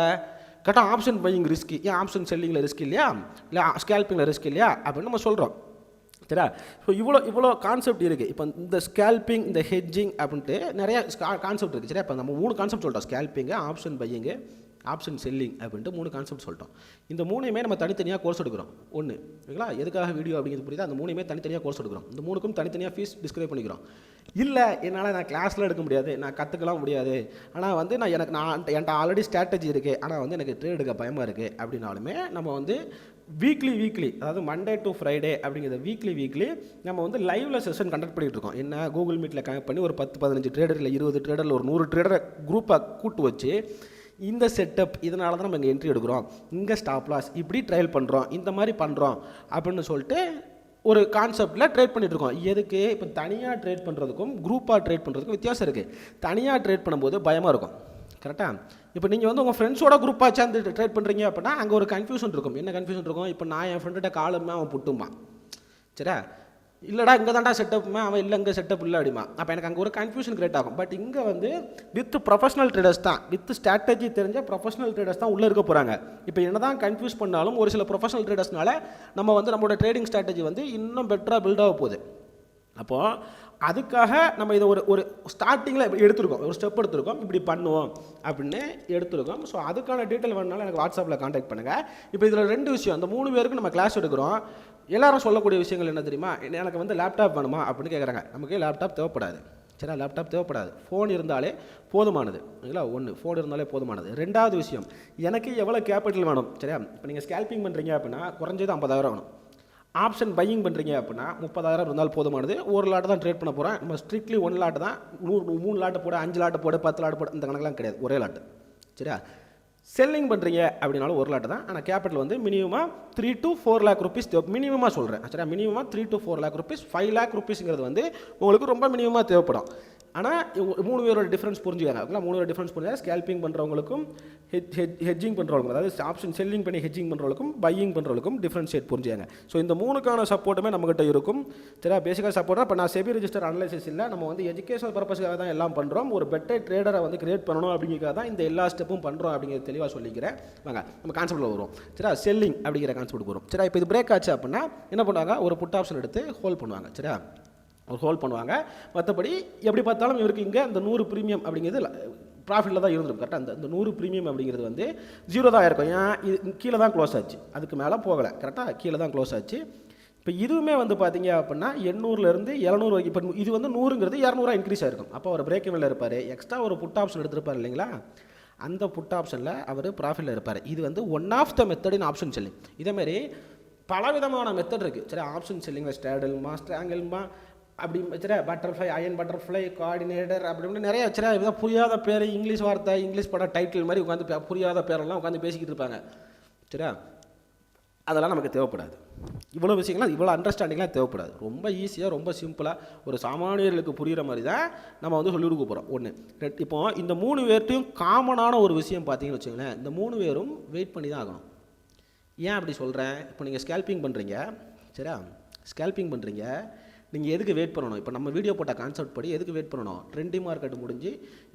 கரெக்டாக, ஆப்ஷன் பையிங் ரிஸ்க், ஏன் ஆப்ஷன் செல்லிங்கில் ரிஸ்க் இல்லையா, இல்லை ஸ்கேல்பிங்கில் ரிஸ்க் இல்லையா அப்படின்னு நம்ம சொல்கிறோம். சரியா, ஸோ இவ்வளோ கான்செப்ட் இருக்குது. இப்போ இந்த ஸ்கேல்பிங், இந்த ஹெட்ஜிங் அப்படின்ட்டு நிறைய கான்செப்ட் இருக்குது. சரியா, இப்போ நம்ம 3 கான்செப்ட் சொல்லிட்டோம், ஸ்கேல்பிங்கு, ஆப்ஷன் பையிங்கு, ஆப்ஷன் செல்லிங் அப்படின்ட்டு 3 கான்செப்ட் சொல்லிட்டோம். இந்த 3யுமே நம்ம தனித்தனியாக கோர்ஸ் எடுக்கிறோம். ஒன்று ஓகேங்களா, எதுக்காக வீடியோ அப்படிங்கிறது புரியுது, அந்த 3யுமே தனித்தனியாக கோர்ஸ் எடுக்கிறோம். இந்த 3க்கும் தனித்தனியாக ஃபீஸ் டிஸ்கிரைப் பண்ணிக்கிறோம். இல்லை என்னால் நான் கிளாஸில் எடுக்க முடியாது, நான் கற்றுக்கலாம் முடியாது, ஆனால் வந்து என்கிட்ட ஆல்ரெடி ஸ்ட்ராட்டஜி இருக்குது, ஆனால் வந்து எனக்கு ட்ரேட் எடுக்க பயமாக இருக்குது அப்படின்னாலுமே நம்ம வந்து வீக்லி அதாவது மண்டே டு ஃப்ரைடே அப்படிங்கிறத வீக்லி நம்ம வந்து லைவில் செஷன் கண்டக்ட் பண்ணிகிட்டு இருக்கோம். என்ன, கூகுள் மீட்டில் கனெக்ட் பண்ணி ஒரு 10-15 ட்ரேடர், இல்லை 20 ட்ரேடரில் ஒரு 100 ட்ரேடரை குரூப்பாக கூட்டு வச்சு இந்த செட்டப், இதனால தான் நம்ம இங்கே என்ட்ரி எடுக்கிறோம், இங்கே ஸ்டாப் லாஸ், இப்படி ட்ரையல் பண்ணுறோம், இந்த மாதிரி பண்ணுறோம் அப்படின்னு சொல்லிட்டு ஒரு கான்செப்டில் ட்ரேட் பண்ணிகிட்ருக்கோம். எதுக்கு, இப்போ தனியாக ட்ரேட் பண்ணுறதுக்கும் குரூப்பாக ட்ரேட் பண்ணுறதுக்கும் வித்தியாசம் இருக்குது. தனியாக ட்ரேட் பண்ணும்போது பயமாக இருக்கும். கரெக்டாக, இப்போ நீங்கள் வந்து உங்கள் ஃப்ரெண்ட்ஸோட குரூப்பாக சேர்ந்து ட்ரேட் பண்ணுறீங்க அப்படின்னா அங்கே ஒரு கன்ஃபியூஷன் இருக்கும். என்ன கன்ஃபியூஷன் இருக்கும், இப்போ நான் என் ஃப்ரெண்ட்ட காலுமே அவன் புட்டும்பான். சரியா, இல்லைடா இங்கே தான்டா செட்டப்புமே, அவன் இல்லை இங்கே செட்டப் இல்லை அப்படிமா. அப்போ எனக்கு அங்கே ஒரு கன்ஃபியூஷன் கிரியேட் ஆகும். பட் இங்கே வந்து வித் ப்ரொஃபஷனல் ட்ரேடர்ஸ் தான், வித் ஸ்ட்ராட்டஜி தெரிஞ்ச ப்ரொஃபஷனல் ட்ரேடர்ஸ் தான் உள்ளே இருக்க போகிறாங்க. இப்போ என்ன தான் கன்ஃபியூஸ் பண்ணாலும் ஒரு சில ப்ரொஃபஷனல் ட்ரேடர்ஸ்னால நம்ம வந்து நம்மளோட ட்ரேடிங் ஸ்ட்ராட்டஜி வந்து இன்னும் பெட்டராக பில்ட் ஆக போகுது. அப்போது அதுக்காக நம்ம இதை ஒரு ஸ்டார்டிங்கில் எடுத்துருக்கோம், ஒரு ஸ்டெப் எடுத்துருக்கோம், இப்படி பண்ணுவோம் அப்படின்னு எடுத்துருக்கோம். ஸோ அதுக்கான டீட்டெயில் வேணுனாலும் எனக்கு வாட்ஸ்அப்பில் காண்டாக்ட் பண்ணுங்கள். இப்போ இதில் 2 விஷயம், அந்த 3 பேருக்கு நம்ம கிளாஸ் எடுக்கிறோம். எல்லாரும் சொல்லக்கூடிய விஷயங்கள் என்ன தெரியுமா? எனக்கு வந்து லேப்டாப் வேணுமா அப்படின்னு கேட்குறாங்க. நமக்கு லேப்டாப் தேவைப்படாது, சரியா? லேப்டாப் தேவைப்படாது, ஃபோன் இருந்தாலே போதுமானது, இல்லைங்களா? 1 ஃபோன் இருந்தாலே போதுமானது. 2வது விஷயம், எனக்கு எவ்வளோ கேபிட்டல் வேணும், சரியா? இப்போ நீங்கள் ஸ்கேல்பிங் பண்ணுறீங்க அப்படின்னா குறைஞ்சது 50,000 வேணும். ஆப்ஷன் பையிங் பண்ணுறீங்க அப்படின்னா 30,000 இருந்தால் போதுமானது. ஒரு லாட்டு தான் ட்ரேட் பண்ண போகிறேன், நம்ம ஸ்ட்ரிக்ட்லி 1 லாட்டு தான். 3 லாட்டு போட, 5 லாட்டு போட, 10 லாட்டு போட, இந்த கணக்கெலாம் கிடையாது, ஒரே லாட்டு, சரியா? செல்லிங் பண்ணுறீங்க அப்படின்னாலும் ஒரு லாட்டு தான். ஆனால் கேபிட்டல் வந்து மினிமமாக 3 to 4 lakh rupees மினிமமாக சொல்கிறேன், சரியா? மினிமமாக 3 to 4 lakh rupees. 5 lakh rupeesங்கிறது வந்து உங்களுக்கு ரொம்ப மினிமமாக தேவைப்படும். ஆனால் 3 பேரோட டிஃப்ரென்ஸ் புரிஞ்சுக்காங்க, ஓகேங்களா? 3 பேரோட டிஃப்ரென்ஸ் புரிஞ்சுங்க. ஸ்கேல்பிங் பண்ணுறவங்களுக்கும் ஹெட்ஜிங் பண்ணுறவங்களுக்கும், அதாவது ஆப்ஷன் செல்லிங் பண்ணி ஹெட்ஜிங் பண்ணுறவங்களுக்கும் பையிங் பண்ணுறவங்களுக்கும் டிஃப்ரென்ஷியேட் புரிஞ்சுக்காங்க. ஸோ இந்த 3க்கான சப்போர்ட்டுமே நம்மகிட்ட இருக்கும், சரியா? பேசிக்காக சப்போர்ட்டாக இப்போ நான் செபி ரெஜிஸ்டர் அனலைசிஸ் இல்லை, நம்ம வந்து எஜுகேஷனல் பர்பஸ்க்காக தான் எல்லாம் பண்ணுறோம். ஒரு பெட்டர் ட்ரேடரை வந்து கிரியேட் பண்ணணும் அப்படிங்கிறதுக்காக தான் இந்த எல்லா ஸ்டெப்பும் பண்ணுறோம் அப்படிங்கிறது தெளிவாக சொல்லிக்கிறேன். வாங்க நம்ம கான்செப்ட்டில் வருவோம், சரியா? செல்லிங் அப்படிங்கிற கான்செப்ட் வரும், சரியா? இப்போ இது பிரேக் ஆச்சு அப்படின்னா என்ன பண்ணுவாங்க? ஒரு புட் ஆப்ஷன் எடுத்து ஹோல்ட் பண்ணுவாங்க, சரியா? ஒரு ஹோல்ட் பண்ணுவாங்க. மற்றபடி எப்படி பார்த்தாலும் இவருக்கு இங்கே இந்த 100 ப்ரீமியம் அப்படிங்கிறது ப்ராஃபிட்டில் தான் இருந்திருக்கும், கரெக்டாக? அந்த 100 ப்ரீமியம் அப்படிங்கிறது வந்து 0 தான் இருக்கும். ஏன் இது கீழே தான் க்ளோஸ் ஆச்சு, அதுக்கு மேலே போகலை, கரெக்டாக? கீழே தான் க்ளோஸ் ஆச்சு. இப்போ இதுவுமே வந்து பார்த்தீங்க அப்படின்னா 800லேருந்து 700 வரைக்கும். இப்போ இது வந்து 100ங்கிறது 200 இன்க்ரீஸ் ஆகிருக்கும். அப்போ அவர் பிரேக் இவனில் இருப்பார், எக்ஸ்ட்ரா ஒரு புட் ஆப்ஷன் எடுத்திருப்பார் இல்லைங்களா? அந்த புட் ஆப்ஷனில் அவர் ப்ராஃபிட்டில் இருப்பார். இது வந்து one of the method in option selling. இதேமாரி பலவிதமான மெத்தட் இருக்குது, சரி? ஆப்ஷன் செல்லிங்கில் ஸ்ட்ராடல்மா, ஸ்ட்ராங்கிள்மா, அப்படி வச்சுரா, பட்டர்ஃப்ளை, அயன் பட்டர்ஃப்ளை, கோஆர்டினேட்டர் அப்படின்னு நிறைய வச்சுரா. இதான் புரியாத பேர், இங்கிலீஷ் வார்த்தை, இங்கிலீஷ் பட டைட்டில் மாதிரி உட்காந்து புரியாத பேரெல்லாம் உட்காந்து பேசிக்கிட்டு இருப்பாங்க, சரியா? அதெல்லாம் நமக்கு தேவைப்படாது. இவ்வளோ விஷயங்கள்லாம், இவ்வளோ அண்டர்ஸ்டாண்டிங்லாம் தேவைப்படாது. ரொம்ப ஈஸியாக, ரொம்ப சிம்பிளாக, ஒரு சாமானியர்களுக்கு புரிகிற மாதிரி தான் நம்ம வந்து சொல்லி கொடுக்க போகிறோம். 1 இப்போ இந்த 3 பேர்ட்டையும் காமனான ஒரு விஷயம் பார்த்தீங்கன்னு வச்சுங்களேன், இந்த 3 பேரும் வெயிட் பண்ணி தான் ஆகணும். ஏன் அப்படி சொல்கிறேன்? இப்போ நீங்கள் ஸ்கேல்பிங் பண்ணுறீங்க, சரியா? ஸ்கேல்பிங் பண்ணுறீங்க, நீங்கள் எதுக்கு வெயிட் பண்ணணும்? இப்போ நம்ம வீடியோ போட்ட கான்செப்ட் படி எதுக்கு வெயிட் பண்ணணும்? ட்ரெண்டிங் மார்க்கெட் முடிஞ்சு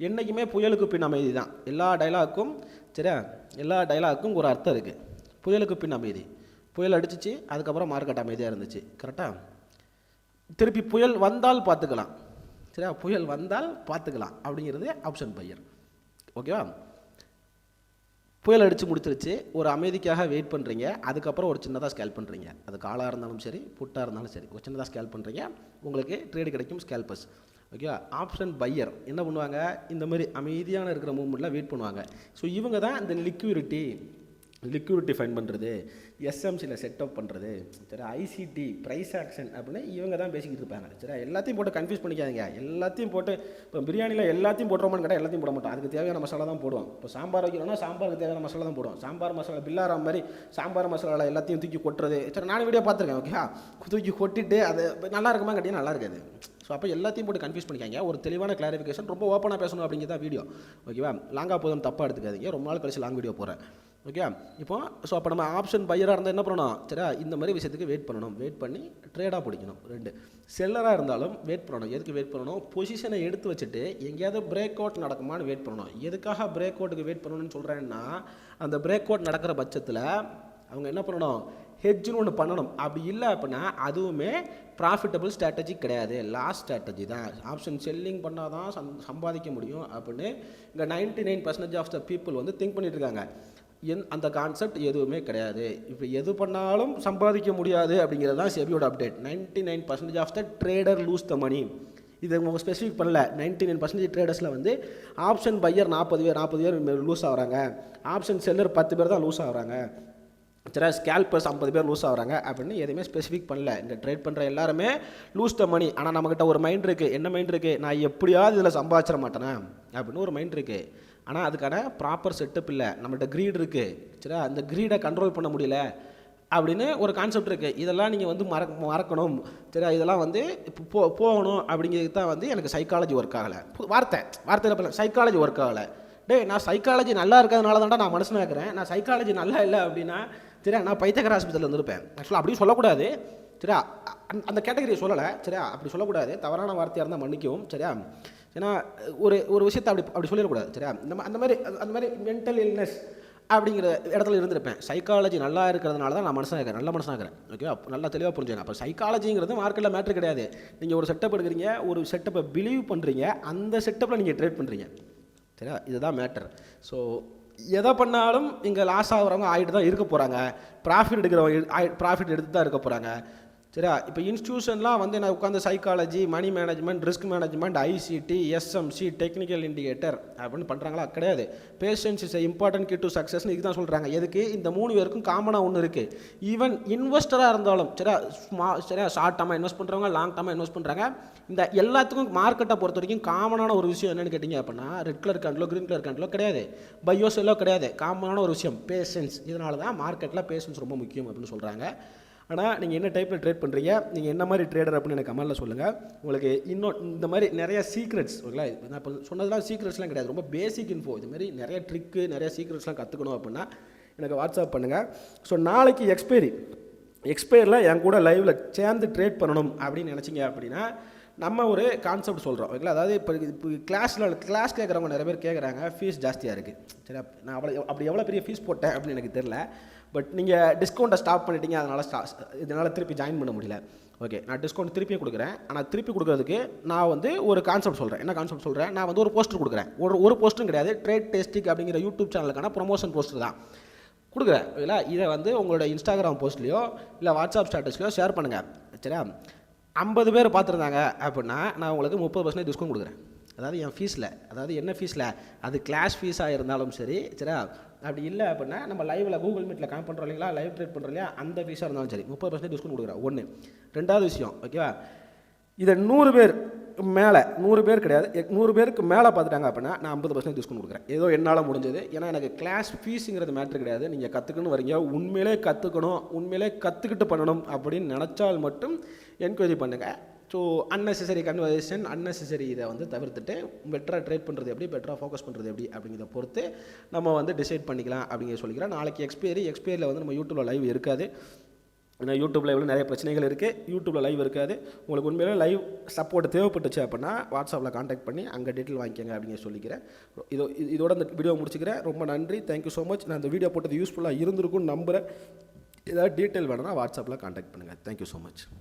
என்றைக்குமே புயலுக்கு பின் அமைதி தான். எல்லா டைலாக்கும், சரியா? எல்லா டைலாக்கும் ஒரு அர்த்தம் இருக்குது. புயலுக்கு பின் அமைதி, புயல் அடிச்சிச்சு, அதுக்கப்புறம் மார்க்கெட் அமைதியாக இருந்துச்சு, கரெக்டாக? திருப்பி புயல் வந்தால் பார்த்துக்கலாம், சரியா? புயல் வந்தால் பார்த்துக்கலாம் அப்படிங்கிறது ஆப்ஷன் பையர், ஓகேவா? புயல் அடித்து முடிச்சிருச்சு, ஒரு அமைதிக்காக வெயிட் பண்ணுறீங்க, அதுக்கப்புறம் ஒரு சின்னதாக ஸ்கேல் பண்ணுறீங்க. அது காலாக இருந்தாலும் சரி, புட்டாக இருந்தாலும் சரி, ஒரு சின்னதாக ஸ்கேல் பண்ணுறீங்க, உங்களுக்கு ட்ரேடு கிடைக்கும், ஸ்கேல்பர்ஸ், ஓகேவா? ஆப்ஷன் பையர் என்ன பண்ணுவாங்க? இந்த மாதிரி அமைதியான இருக்கிற மூமெண்ட்டில் வெயிட் பண்ணுவாங்க. ஸோ இவங்க தான் இந்த லிக்யூரிட்டி ஃபைன் பண்ணுறது, எஸ்எம்சியில் செட்டப் பண்ணுறது, சரி? ஐசிடி, ப்ரைஸ் ஆக்ஷன் அப்படின்னு இவங்க தான் பேசிக்கிட்டு இருப்பாங்க, சரி? எல்லாத்தையும் போட்டு கன்ஃபியூஸ் பண்ணிக்காதீங்க. எல்லாத்தையும் போட்டு, இப்போ பிரியாணியில் எல்லாத்தையும் போடுறோமான்னு கேட்டால் எல்லாத்தையும் போட மாட்டோம், அதுக்கு தேவையான மசாலா தான் போடுவோம். இப்போ சாம்பார் வைக்கணும்னா சாம்பாருக்கு தேவையான மசாலா தான் போடுவோம். சாம்பார் மசாலா பில்லாரம் மாதிரி சாம்பார் மசாலாவில் எல்லாத்தையும் தூக்கி கொட்டுறது, சரி? நானும் வீடியோ பார்த்துருக்கேன், ஓகேவா? தூக்கி கொட்டிட்டு அது நல்லா இருக்குமா கேட்டீங்கன்னா நல்லா இருக்காது. ஸோ அப்போ எல்லாத்தையும் போட்டு கன்ஃபியூஸ் பண்ணிக்காங்க. ஒரு தெளிவான கிளாரிஃபிகேஷன், ரொம்ப ஓப்பனாக பேசணும் அப்படிங்கிறதா வீடியோ, ஓகேவா? லாங்காக போதும் தப்பாக எடுத்துக்காதீங்க. ரொம்ப நாள் கழிச்சு லாங் வீடியோ போகிறேன், ஓகே? இப்போ ஸோ அப்போ நம்ம ஆப்ஷன் பையராக இருந்தால் என்ன பண்ணணும், சரியா? இந்த மாதிரி விஷயத்துக்கு வெயிட் பண்ணணும், வெயிட் பண்ணி ட்ரேடாக பிடிக்கணும். 2 செல்லராக இருந்தாலும் வெயிட் பண்ணணும். எதுக்கு வெயிட் பண்ணணும்? பொசிஷனை எடுத்து வச்சுட்டு எங்கேயாவது பிரேக் அவுட் நடக்குமான்னு வெயிட் பண்ணணும். எதுக்காக பிரேக் அவுட்டுக்கு வெயிட் பண்ணணும்னு சொல்கிறேன்னா, அந்த பிரேக் அவுட் நடக்கிற பட்சத்தில் அவங்க என்ன பண்ணணும்? ஹெட்ஜுன்னு ஒன்று பண்ணணும். அப்படி இல்லை அப்படின்னா அதுவுமே ப்ராஃபிட்டபிள் ஸ்ட்ராட்டஜி கிடையாது, லாஸ் ஸ்ட்ராட்டஜி தான். ஆப்ஷன் செல்லிங் பண்ணால் தான் சம்பாதிக்க முடியும் அப்படின்னு இங்கே 99% ஆஃப் த பீப்புள் வந்து திங்க் பண்ணிட்டு இருக்காங்க. அந்த கான்செப்ட் எதுவுமே கிடையாது. இப்போ எது பண்ணாலும் சம்பாதிக்க முடியாது அப்படிங்கிறது தான் செபியோட update. 99% of the trader lose the money. இது அவங்க ஸ்பெசிஃபிக் பண்ணல. 99% ட்ரேடர்ஸில் வந்து ஆப்ஷன் பையர் 40 பேர் லூஸ் ஆகிறாங்க, ஆப்ஷன் செல்லர் 10 பேர் தான் லூஸ் ஆகிறாங்க, சரி? ஸ்கேல்பர்ஸ் 50 பேர் லூஸ் ஆகிறாங்க அப்படின்னு எதுவுமே ஸ்பெசிஃபிக் பண்ணல. இந்த ட்ரேட் பண்ணுற எல்லாருமே லூஸ் த மணி. ஆனால் நம்மக்கிட்ட ஒரு மைண்ட் இருக்குது. என்ன மைண்ட் இருக்குது? நான் எப்படியாவது இதில் சம்பாதிச்சிட மாட்டேனே அப்படின்னு ஒரு மைண்ட் இருக்குது. ஆனால் அதுக்கான ப்ராப்பர் செட்டப் இல்லை. நம்மள்கிட்ட க்ரீட் இருக்குது, சரி? அந்த க்ரீடை கண்ட்ரோல் பண்ண முடியல அப்படின்னு ஒரு கான்செப்ட் இருக்குது. இதெல்லாம் நீங்கள் வந்து மறக்கணும், சரி? இதெல்லாம் வந்து இப்போ போகணும் அப்படிங்கிறது தான் வந்து எனக்கு சைக்காலஜி ஒர்க் ஆகலை. வார்த்தையில் சைக்காலஜி ஒர்க் ஆகலை. நான் சைக்காலஜி நல்லா இருக்கிறதுனால தான்டா நான் மனுஷனாக இருக்கிறேன். நான் சைக்காலஜி நல்லா இல்லை அப்படின்னா, சரியா, நான் பைத்தியக்கார ஆஸ்பத்திரியில் வந்துருப்பேன். ஆக்சுவலாக அப்படியும் சொல்லக்கூடாது, சரியா? அந்த கேட்டகரியை சொல்லலை, சரியா? அப்படி சொல்லக்கூடாது. தவறான வார்த்தையாக இருந்தால் மன்னிக்கவும், சரியா? ஏன்னா ஒரு விஷயத்தை அப்படி சொல்லிடக்கூடாது, சரியா? நம்ம அந்த மாதிரி மென்டல் இல்னஸ் அப்படிங்கிற இடத்துல இருந்திருப்பேன். சைக்காலஜி நல்லா இருக்கிறதுனால தான் நான் மனுஷனாக இருக்கிறேன், நல்ல மனுஷனாக இருக்கிறேன். ஓகே, நல்லா தெளிவாக புரிஞ்சுங்க. அப்போ சைக்காலஜிங்கிறது மார்க்கெட்டில் மேட்ரு கிடையாது. நீங்கள் ஒரு செட்டப் எடுக்கிறீங்க, ஒரு செட்டப்பை பிலீவ் பண்ணுறீங்க, அந்த செட்டப்பில் நீங்கள் ட்ரேட் பண்ணுறீங்க. சரியா, இதுதான் மேட்டர். ஸோ எதை பண்ணாலும் இங்கே லாஸ் ஆகிறவங்க ஆகிட்டு தான் இருக்க போகிறாங்க, ப்ராஃபிட் எடுக்கிறவங்க ப்ராஃபிட் எடுத்து தான் இருக்க போகிறாங்க. சரியா, இப்போ இன்ஸ்டியூஷன்லாம் வந்து நான் உட்காந்து psychology, money management, risk management, ICT, SMC, technical indicator அப்படின்னு பண்ணுறாங்களா? கிடையாது. Patience is important key to சக்ஸஸ்னு இதுக்கு தான் சொல்கிறாங்க. எதுக்கு? இந்த 3 பேருக்கும் காமனாக ஒன்று இருக்குது. ஈவன் இன்வெஸ்டராக இருந்தாலும் சரியா ஷார்ட் டர்மாக இன்வெஸ்ட் பண்ணுறவங்க, லாங் டர்மாக இன்வெஸ்ட் பண்ணுறாங்க. இந்த எல்லாத்துக்கும் மார்க்கெட்டை பொறுத்த வரைக்கும் காமனான ஒரு விஷயம் என்னென்னு கேட்டிங்க அப்படின்னா, ரெட் கலர் கேண்டிலோ க்ரீன் கலர் கேண்டிலோ கிடையாது, பையோ செல்லோ கிடையாது. காமனான ஒரு விஷயம் பேஷன்ஸ். இதனால தான் மார்க்கெட்டில் பேஷன்ஸ் ரொம்ப முக்கியம் அப்படின்னு சொல்கிறாங்க. ஆனால் நீங்கள் என்ன டைப்பில் ட்ரேட் பண்ணுறீங்க, நீங்கள் என்ன மாதிரி ட்ரேடர் அப்படின்னு எனக்கு கமெண்ட்டில் சொல்லுங்கள். உங்களுக்கு இன்னும் இந்த மாதிரி நிறைய சீக்ரெட்ஸ், ஓகேங்களா? நான் இப்போ சொன்னதெல்லாம் சீக்ரெட்ஸ்லாம் கிடையாது, ரொம்ப பேசிக் இன்ஃபோ. இது மாதிரி நிறைய ட்ரிக்கு, நிறைய சீக்ரெட்ஸ்லாம் கற்றுக்கணும் அப்படின்னா எனக்கு வாட்ஸ்அப் பண்ணுங்கள். ஸோ நாளைக்கு எக்ஸ்பைரியில் என் கூட லைவில் சேர்ந்து ட்ரேட் பண்ணணும் அப்படின்னு நினச்சிங்க அப்படின்னா நம்ம ஒரு கான்செப்ட் சொல்கிறோம், ஓகேங்களா? அதாவது இப்போ கிளாஸ் கேட்குறவங்க நிறைய பேர் கேட்குறாங்க, ஃபீஸ் ஜாஸ்தியாக இருக்குது. சரி, நான் அப்படி எவ்வளோ பெரிய ஃபீஸ் போட்டேன் அப்படின்னு எனக்கு தெரில. பட் நீங்கள் டிஸ்கவுண்ட்டை ஸ்டாப் பண்ணிட்டீங்க, இதனால் திருப்பி ஜாயின் பண்ண முடியல. ஓகே, நான் டிஸ்கவுண்ட் திருப்பியும் கொடுக்குறேன். ஆனால் திருப்பி கொடுக்குறதுக்கு நான் வந்து ஒரு கான்செப்ட் சொல்கிறேன். என்ன கான்செப்ட் சொல்கிறேன்? நான் வந்து ஒரு போஸ்டர் கொடுக்குறேன். ஒரு போஸ்டரும் கிடையாது, ட்ரேட் டெஸ்டிக் அப்படிங்கிற யூடியூப் சேனலுக்கான ப்ரொமோஷன் போஸ்டர் தான் கொடுக்குறேன், ஓகேங்களா? இதை வந்து உங்களோட இன்ஸ்டாகிராம் போஸ்ட்லையோ இல்லை வாட்ஸ்அப் ஸ்டேட்டஸ்லையோ ஷேர் பண்ணுங்கள். சரியா, 50 பேர் பார்த்துருந்தாங்க அப்படின்னா நான் உங்களுக்கு 30% டிஸ்கவுண்ட் கொடுக்குறேன். அதாவது என் ஃபீஸில், அதாவது என்ன ஃபீஸில், அது கிளாஸ் ஃபீஸாக இருந்தாலும் சரி. சரியா, அப்படி இல்லை அப்படின்னா நம்ம லைவில் கூகுள் மீட்டில் கனெக்ட் பண்ணுறோம் இல்லைங்களா, லைவ் ட்ரேட் பண்ணுறோம் இல்லையா, அந்த ஃபீஸாக இருந்தாலும் சரி 30% டிஸ்கவுண்ட் கொடுக்குறேன். ஒன்று. ரெண்டாவது விஷயம், ஓகேவா, இதை 100 பேர் மேலே, 100 பேர் கிடையாது, 100 பேருக்கு மேலே பார்த்துட்டாங்க அப்படின்னா நான் 50% டிஸ்கவுண்ட் கொடுக்குறேன். ஏதோ என்னால் முடிஞ்சது. ஏன்னா எனக்கு கிளாஸ் ஃபீஸுங்கிறது மேட்ரு கிடையாது. நீங்கள் கற்றுக்கணும் வரீங்க, உண்மையிலே கற்றுக்கணும், உண்மையிலே கற்றுக்கிட்டு பண்ணணும் அப்படின்னு நினச்சால் மட்டும் என்கொயரி பண்ணுங்கள். ஸோ அன்னெசரி கன்வர்சேஷன், அன்னெசரி இதை வந்து தவிர்த்துட்டு பெட்டராக ட்ரேட் பண்ணுறது எப்படி, பெட்டராக ஃபோக்கஸ் பண்ணுறது எப்படி அப்படிங்கிறத பொறுத்து நம்ம வந்து டிசைட் பண்ணிக்கலாம் அப்படிங்கிற சொல்லிக்கிறேன். நாளைக்கு எக்ஸ்பைரியில் வந்து நம்ம யூடியூப்பில் லைவ் இருக்காது. ஏன்னா யூடியூப் லைவில் நிறைய பிரச்சனைகள் இருக்குது, யூடியூப்பில் லைவ் இருக்காது. உங்களுக்கு உண்மையிலே லைவ் சப்போர்ட் தேவைப்பட்டுச்சு அப்படின்னா வாட்ஸ்அப்பில் கான்டாக்ட் பண்ணி அங்கே டீட்டெயில் வாங்கிக்கோங்க அப்படிங்கிற சொல்லிக்கிறேன். இதோட இந்த வீடியோ முடிச்சுக்கிறேன். ரொம்ப நன்றி, தேங்க்யூ ஸோ மச். நான் இந்த வீடியோ போட்டது யூஸ்ஃபுல்லாக இருந்திருக்கும்னு நம்புகிறேன். ஏதாவது டீட்டெயில் வேணும்னா வாட்ஸ்அப்பில் கான்டாக்ட் பண்ணுங்கள். Thank you so much.